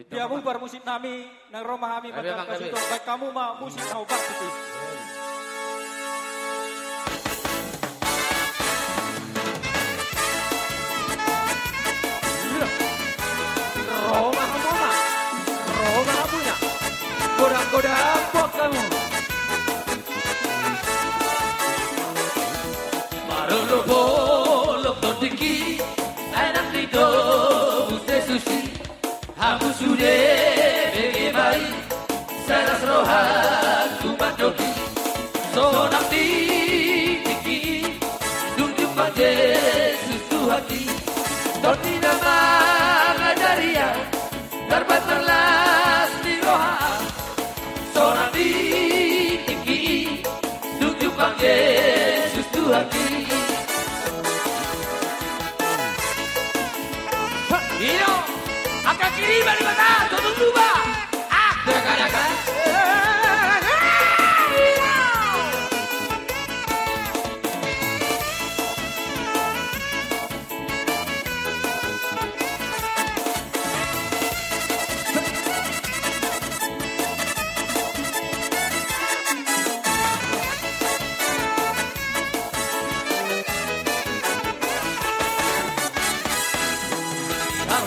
Dia bubar musik nami nang rumah kami bakal kasih baik kamu mah musik obat itu. Roma punya goda-goda buat kamu. Baru lo tinggi, enak itu usai sushi. Aku sudah bagaimana seras rohan kumandoki. Sonam tinggi, tunjuk pada susu hati. Torti nama ngajaria, darbat terlas di roha. Sonam tinggi, tunjuk pada susu hati. Iyo, akan kiriman di mata, tutup lupa. Dekat-dekat.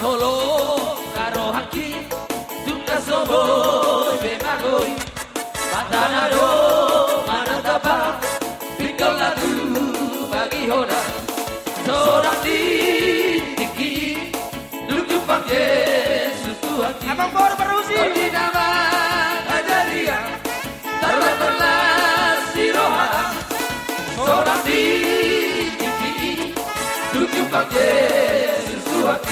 Holo karo haki tungga soboy bemagoi patanado manatapa tinggal lagu bagi hoda seorang tinggi duduk pakai susu hati Abang baru berusi di nama ajaria terlas di roha seorang tinggi duduk pakai susu hati.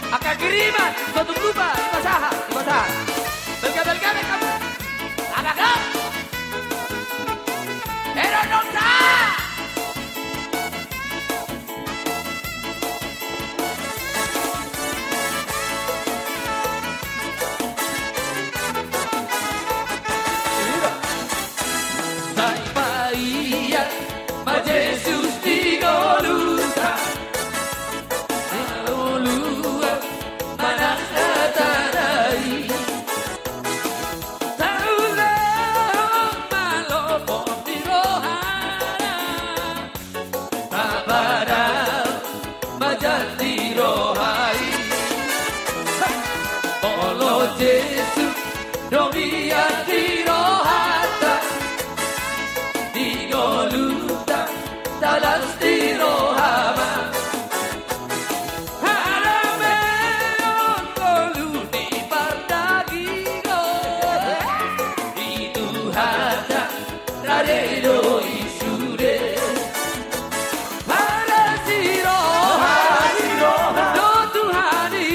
Akan kiriman, tutup lupa di masaha. Belga kamu, anak-anak, Eronota. Sai Bahia, mas Jesus di Golusa. Yesus, Domia di rohata, di goluta, dalam di rohama. Harame golu di pardagiro, itu hata radero isure. Para si roha, do Tuhani.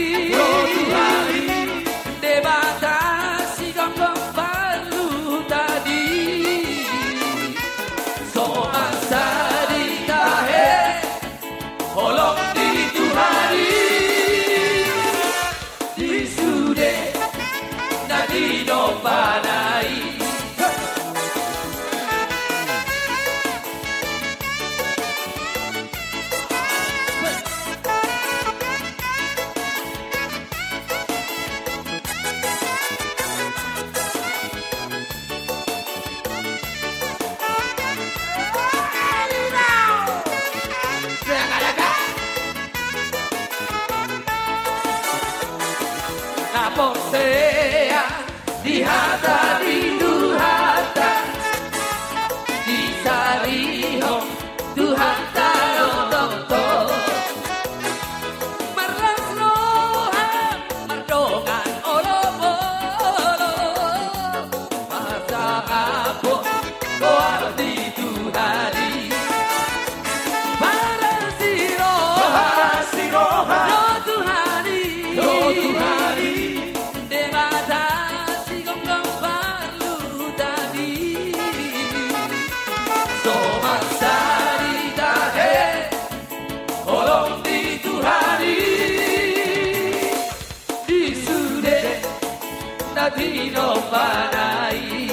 Posea di hata di duhata di sariho duhata tonto merlas roha merdongan olobo masa apa koar di Tuhani para siroha do Tuhani Di no panai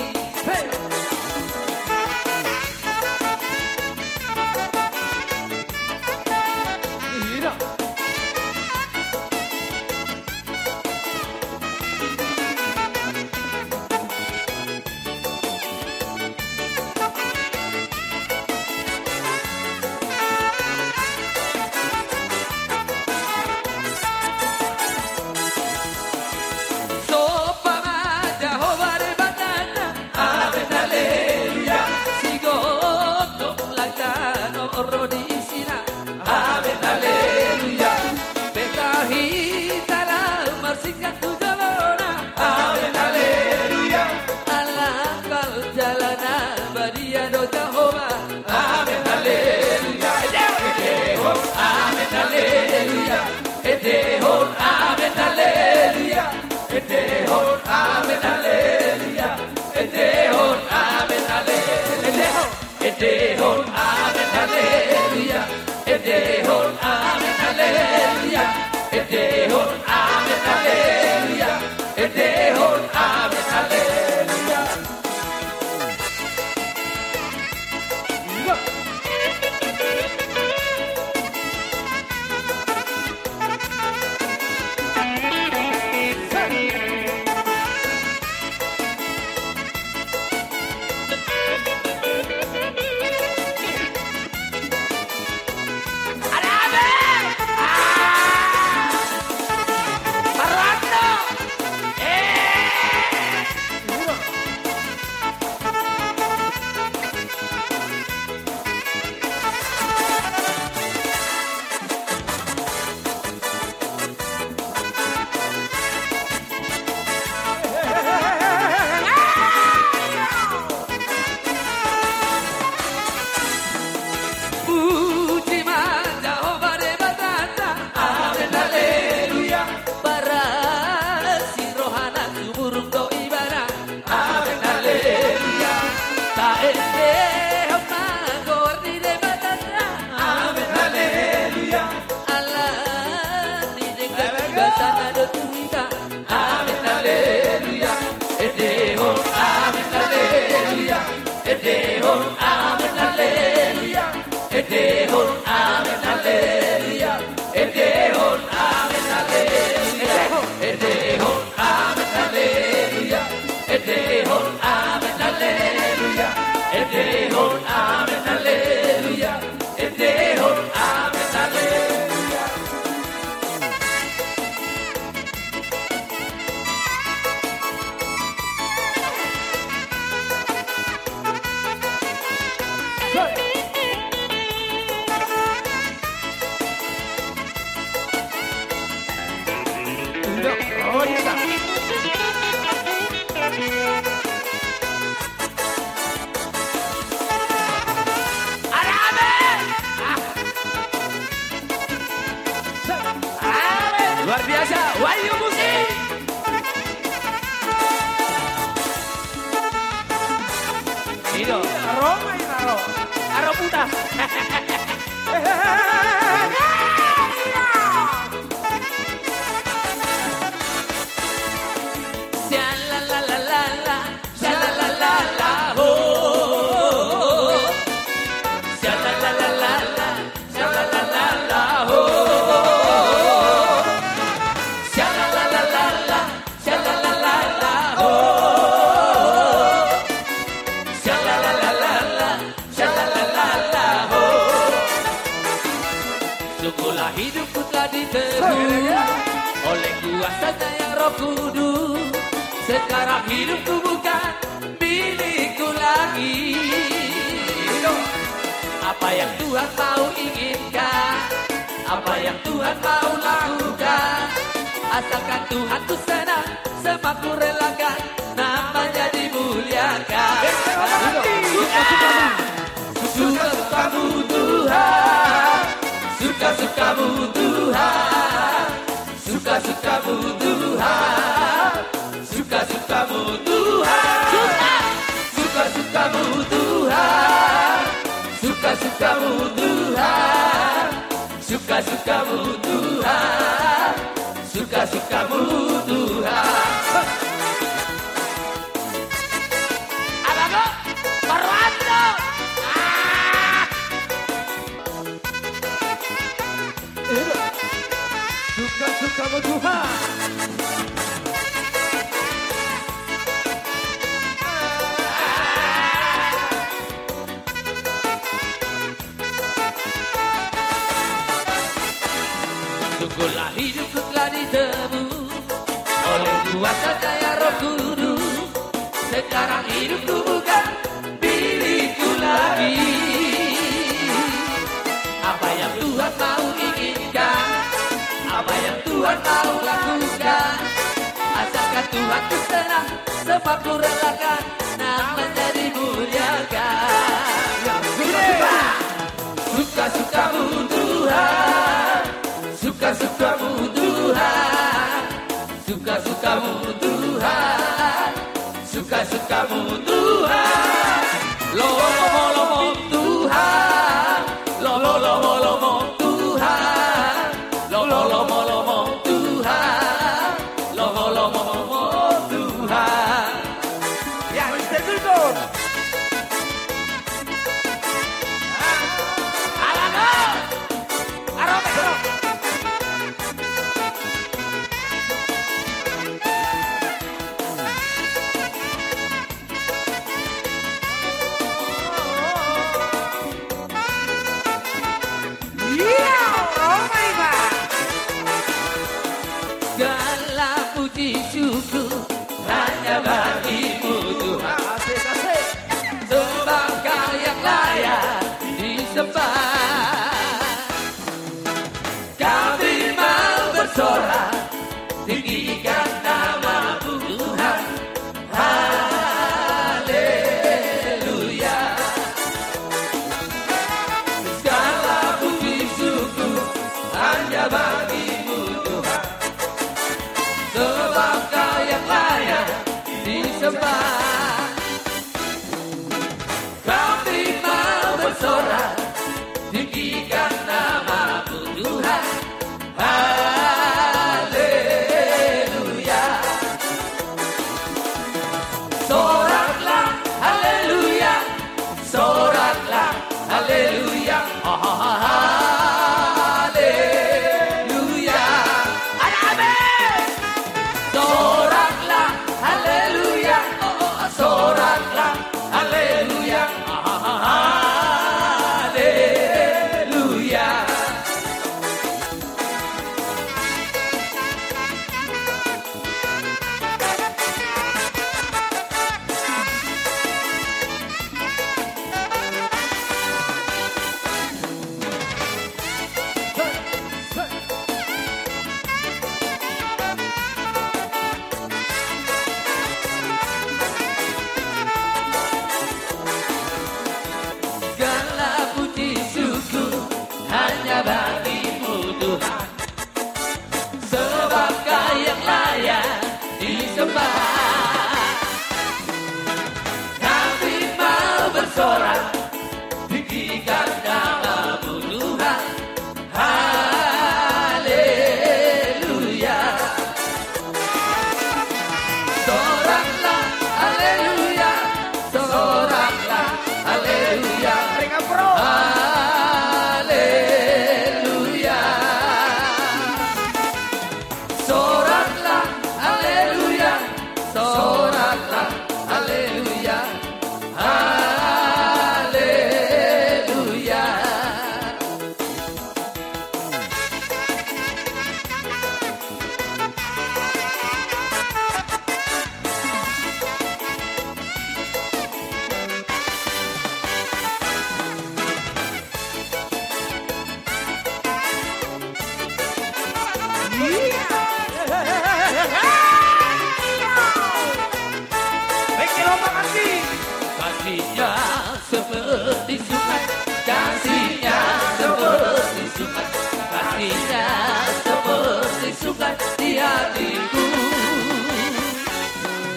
Iya. Aroma ini aro. Aro putas. Shalalalalala, shalalalala, ho. Shalalalala, shalalalala, ho. Shalalalala, shalalalala, ho. Shalalalala, shalalalala, ho. Syukurlah hidupku telah ditebus oleh kuasanya yang Roh Kudus. Sekarang hidupku bukan milikku lagi. Apa yang Tuhan mau inginkan, apa yang Tuhan mau lakukan, asalkan Tuhan ku senang, semua ku relakan, namanya dimuliakan. Suka-sukamu Tuhan, suka-sukamu Tuhan, suka-sukamu Tuhan, suka-sukamu Tuhan, suka-sukamu Tuhan, suka-sukamu Tuhan, suka-sukamu Tuhan, suka-sukamu Tuhan. Abang, Parwando. Suka-sukamu Tuhan. Syukurlah hidupku telah ditebus oleh kuasa daya Roh Kudus. Sekarang hidupku bukan milikku lagi. Apa yang Tuhan mau inginkan, apa yang Tuhan mau lakukan, asalkan Tuhan ku senang, semua ku relakan, namanya dimuliakan. Suka-sukamu Tuhan, suka-sukamu Tuhan, suka-sukamu Tuhan, suka-sukamu Tuhan. Lomo-lomo Tuhan, lomo-lomo Tuhan, lomo-lomo Tuhan, lomo-lomo Tuhan. Yang tertutup. Alano, aromero. Segala puji syukur hanya bagimu Tuhan. Asik, asik. bersorak, tinggikan namamu Tuhan. Haleluya. Soraklah, haleluya. Soraklah, haleluya. Berikan bro. Haleluya. Soraklah, haleluya. Soraklah, haleluya. Haleluya. Kasihnya seperti sungai, kasihnya seperti sungai, kasihnya seperti sungai di hatiku.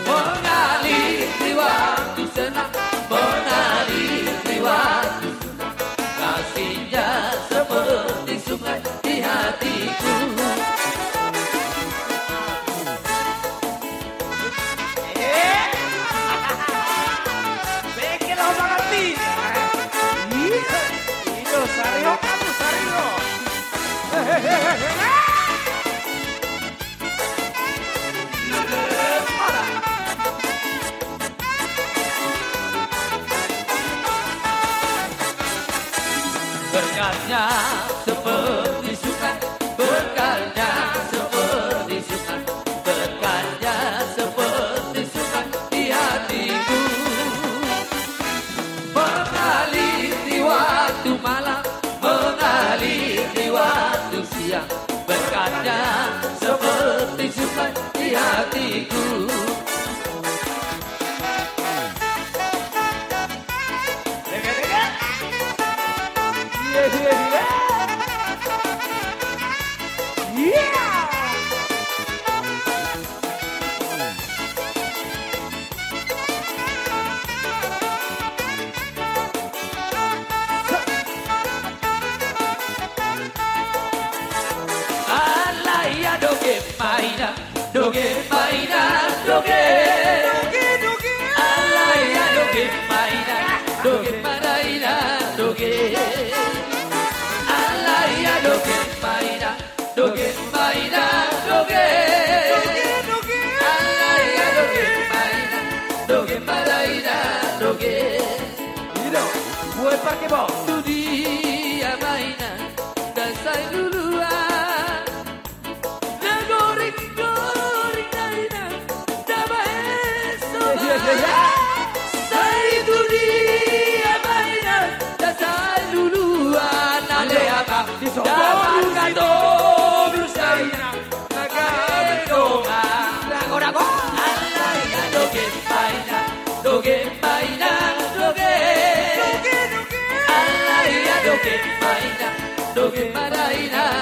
Mengalir di waktu senang, mengalir di waktu senang, kasihnya seperti sungai di hatiku. Berkatnya seperti sungai, berkatnya seperti sungai, berkatnya seperti sungai di hatiku. Mengalir di waktu malam, mengalir di waktu siang, berkatnya seperti sungai di hatiku. Alaya doge maina, doge maina, doge. Alaya doge maina, doge maina, doge. Alaya doge maina, doge maina, doge. Alaya doge maina, doge maina, doge. Mira, buat pakai bau. Tu dia mainan dan saya duluan. Goreng-goreng mainan dah besok. Saya tu dia mainan dan saya duluan. Ade abang dapat kado bersaya. Naga doa, rago-rago. Alaya doge mainan, doge mainan, doge. Alaya doge mainan, doge mainan.